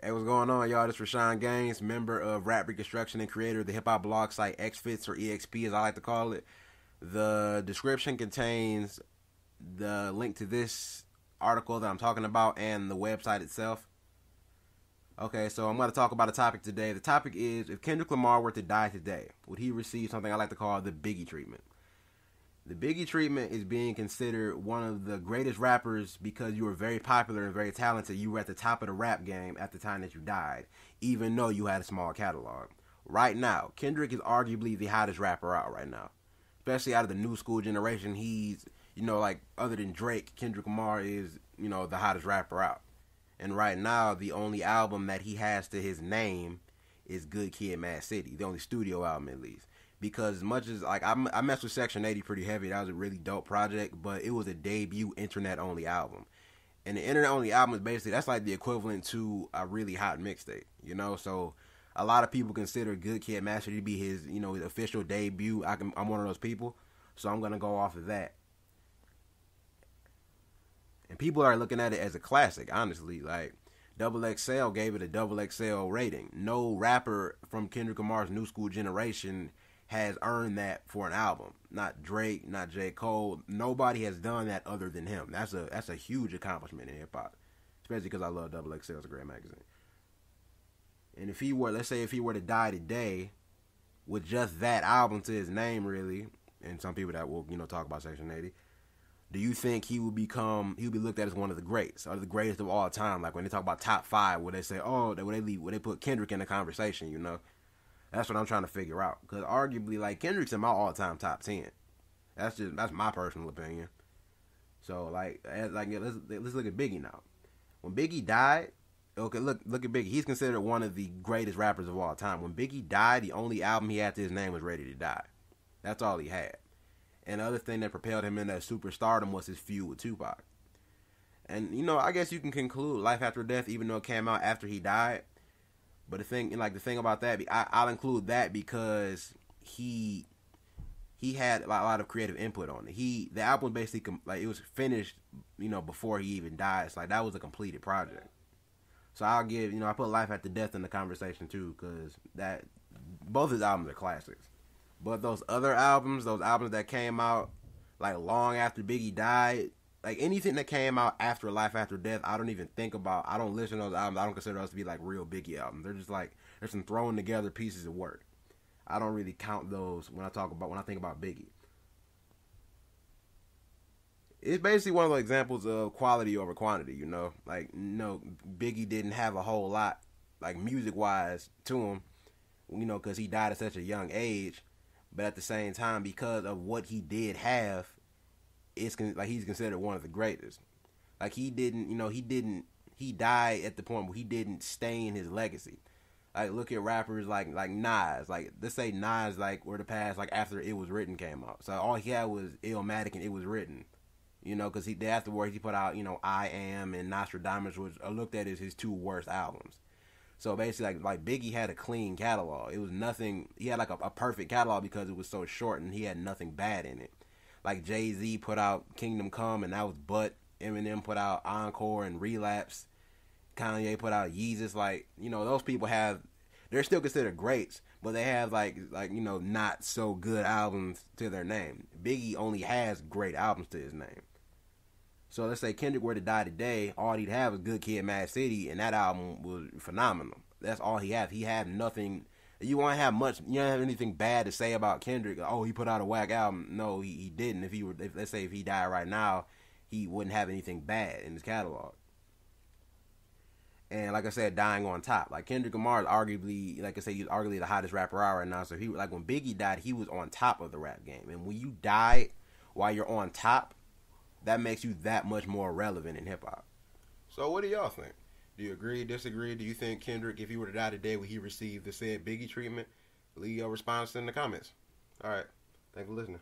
Hey, what's going on, y'all? This is Rashawn Gaines, member of Rap Reconstruction and creator of the hip hop blog site EXPhits, or EXP as I like to call it. The description contains the link to this article that I'm talking about and the website itself. Okay, so I'm going to talk about a topic today. The topic is, if Kendrick Lamar were to die today, would he receive something I like to call the Biggie treatment? The Biggie treatment is being considered one of the greatest rappers because you were very popular and very talented. You were at the top of the rap game at the time that you died, even though you had a small catalog. Right now, Kendrick is arguably the hottest rapper out right now. Especially out of the new school generation, he's, like, other than Drake, Kendrick Lamar is, the hottest rapper out. And right now, the only album that he has to his name is Good Kid, Mad City. The only studio album, at least. Because as much as, I messed with Section 80 pretty heavy. That was a really dope project, but it was a debut internet-only album. And the internet-only album is basically, that's like the equivalent to a really hot mixtape, So a lot of people consider Good Kid, Mad City to be his, his official debut. I'm one of those people, so I'm going to go off of that. And people are looking at it as a classic, honestly. Like, XXL gave it a XXL rating. No rapper from Kendrick Lamar's new school generation has earned that for an album. Not Drake, not J. Cole. Nobody has done that other than him. That's a huge accomplishment in hip hop, especially because I love XXL. It's a great magazine. And if he were, let's say, if he were to die today with just that album to his name, really, and some people that will, talk about Section 80, do you think he would be looked at as one of the greats, or the greatest of all time? Like when they talk about top 5, where they say, would they put Kendrick in the conversation, That's what I'm trying to figure out. Because arguably, like, Kendrick's in my all-time top 10. That's my personal opinion. So, let's look at Biggie now. When Biggie died, okay, look at Biggie. He's considered one of the greatest rappers of all time. When Biggie died, the only album he had to his name was Ready to Die. That's all he had. And the other thing that propelled him into superstardom was his feud with Tupac. And, I guess you can conclude Life After Death, even though it came out after he died. But the thing about that, I'll include that because he had a lot of creative input on it. The album basically, it was finished, before he even died. It's like that was a completed project. So I'll give, I put Life After Death in the conversation too, because both his albums are classics. But those other albums, that came out like long after Biggie died, like anything that came out after Life After Death, I don't even think about. I don't listen to those albums. I don't consider those to be like real Biggie albums. They're just like, there's some thrown together pieces of work. I don't really count those when I think about Biggie. It's basically one of those examples of quality over quantity, Biggie didn't have a whole lot, like music wise, to him, because he died at such a young age. But at the same time, because of what he did have, he's considered one of the greatest. Like he died at the point where he didn't stain his legacy. Like look at rappers like Nas. Like let's say Nas were to pass after It Was Written came out. So all he had was Illmatic and It Was Written. Because afterwards he put out I Am and Nostradamus, which are looked at as his 2 worst albums. So basically, like Biggie had a clean catalog. It was nothing. He had a perfect catalog because it was so short and he had nothing bad in it. Like Jay-Z put out Kingdom Come and that was butt. Eminem put out Encore and Relapse. Kanye put out Yeezus. Those people they're still considered greats, but they have not so good albums to their name. Biggie only has great albums to his name. So let's say Kendrick were to die today, all he'd have is Good Kid, Mad City, and that album was phenomenal. That's all he had. He had nothing. You don't have anything bad to say about Kendrick. Oh, he put out a whack album. No, he didn't. Let's say if he died right now, he wouldn't have anything bad in his catalog. And like I said, dying on top. Like Kendrick Lamar is arguably, like I said, he's arguably the hottest rapper out right now. So when Biggie died, he was on top of the rap game. And when you die while you're on top, that makes you that much more relevant in hip hop. So what do y'all think? Do you agree, disagree? Do you think Kendrick, if he were to die today, would he receive the said Biggie treatment? Leave your response in the comments. All right. Thanks for listening.